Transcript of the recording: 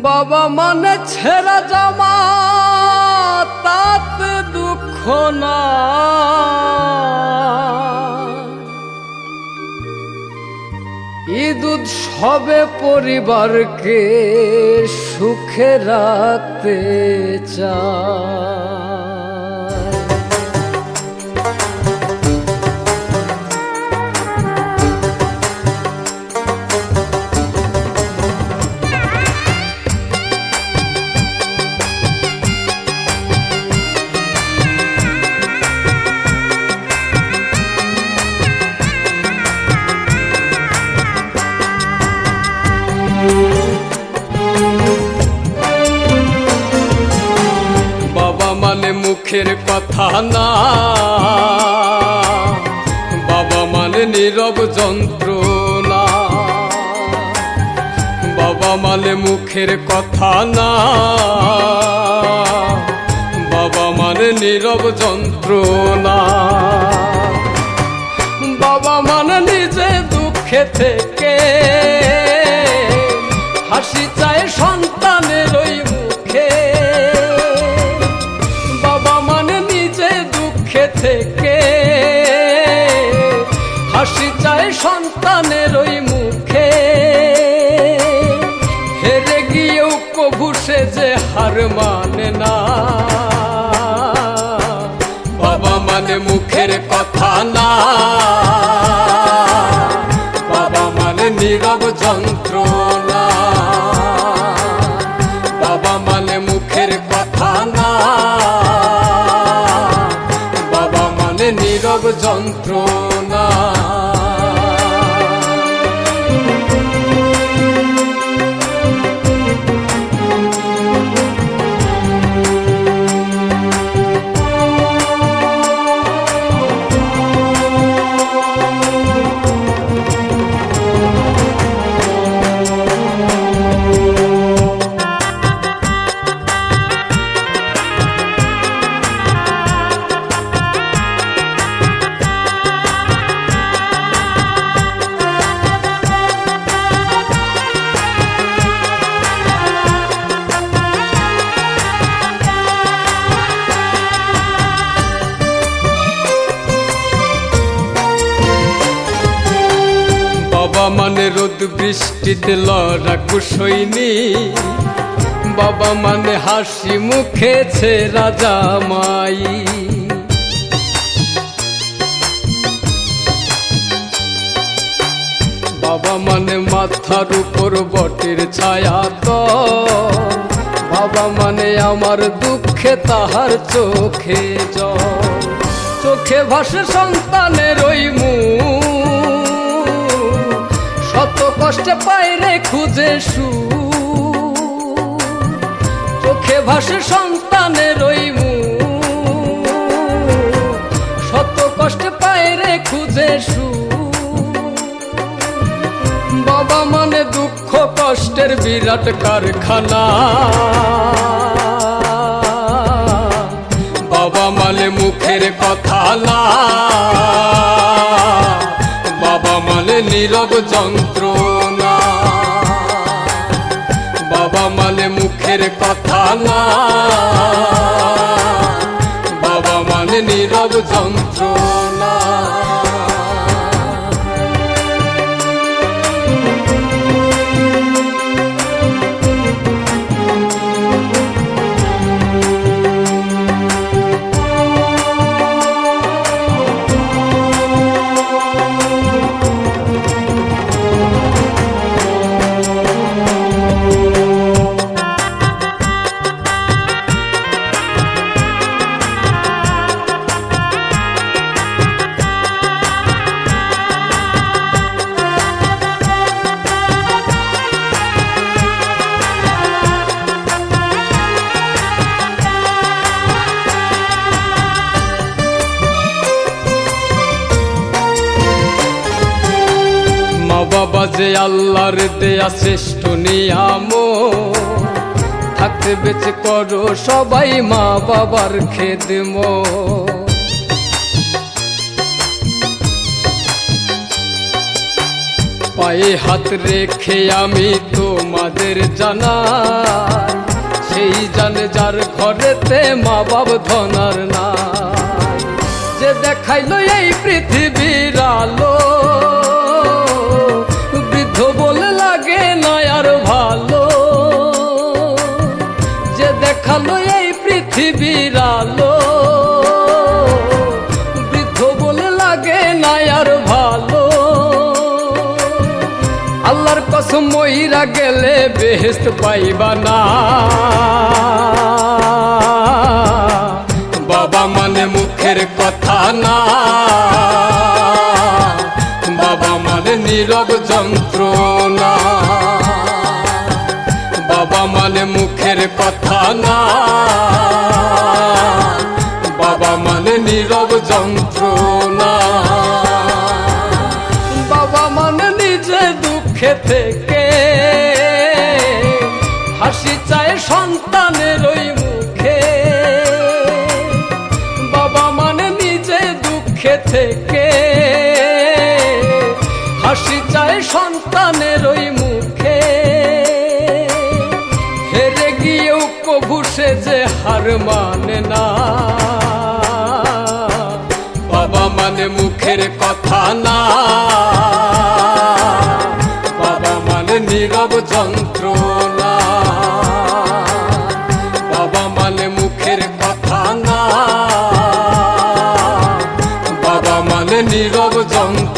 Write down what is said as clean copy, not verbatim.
বাবা মানে ছেঁড়া জামা তাতে দুঃখ না, ঈদ উৎসবে পরিবারকে সুখে রাখতে চায়। বাবা মানে মুখের কথা না, বাবা মানে নীরব যন্ত্রণা। বাবা মানে মুখের কথা না, বাবা মানে নীরব যন্ত্রণা। বাবা মানে নিজে দুঃখে থেকে হাসি চায় সন্তানের ওই মুখে। বাবা মানে নিজে দুঃখে থেকে হাসি চায় সন্তানের ওই মুখে। হেরে গিয়েও কভু সে যে হার মানে না। বাবা মানে মুখের কথা না, বাবা মানে নীরব যন্ত্রণা। বাবা মানে মুখের কথা না, বাবা মানে নীরব যন্ত্রণা। বাবা মানে রোদ বৃষ্টিতে লড়াকু সৈনিক। বাবা মানে হাসি মুখে ছেঁড়া জামাই। বাবা মানে মাথার উপর বটের ছায়া তো। বাবা মানে আমার দুঃখে তাহার চোখে জল। চোখে ভাসে সন্তানের ওই মুখ, শত কষ্টে পাইরে খুঁজে সুখ। চোখে ভাসে সন্তানের ওই মুখ, শত কষ্টে পাইরে খুঁজে সুখ। বাবা মানে দুঃখ কষ্টের বিরাট কারখানা। বাবা মানে মুখের কথা না, বাবা মানে নীরব যন্ত্রণা। বাবা মানে মুখের কথা না, বাবা মানে নীরব যন্ত্রণা। বাবা যে আল্লাহর দেয়া শ্রেষ্ঠ নিয়ামত, থাকতে বেঁচে করো সবাই মা বাবার খেদমত। পায়ে হাত রেখে আমি তোমাদের জানাই, সেই জানে যার ঘরেতে মা বাপ ধনার নাই। যে দেখাইলো এই পৃথিবীর আলো, বৃদ্ধ বলে লাগে না আর ভালো। যে দেখালো এই পৃথিবীর আলো, বৃদ্ধ বলে লাগে না আর ভালো। আল্লাহর কসম মইরা গেলে বেহেশত পাইবা না। বাবা মানে মুখের কথা না, বাবা মানে নীরব যন্ত্রণা। বাবা মানে মুখের কথা না, বাবা মানে নীরব যন্ত্রণা। বাবা মানে নিজে দুঃখে থেকে হাসি চায় সন্তানের ওই মুখে। বাবা মানে নিজে দুঃখে থেকে হাসি চায় সন্তানের ওই মুখে। হেরে গিয়েও কভু সে যে হার মানে না। বাবা মানে মুখের কথা না, বাবা মানে নীরব যন্ত্রণা। বাবা মানে মুখের কথা না, বাবা মানে নীরব যন্ত্রণা।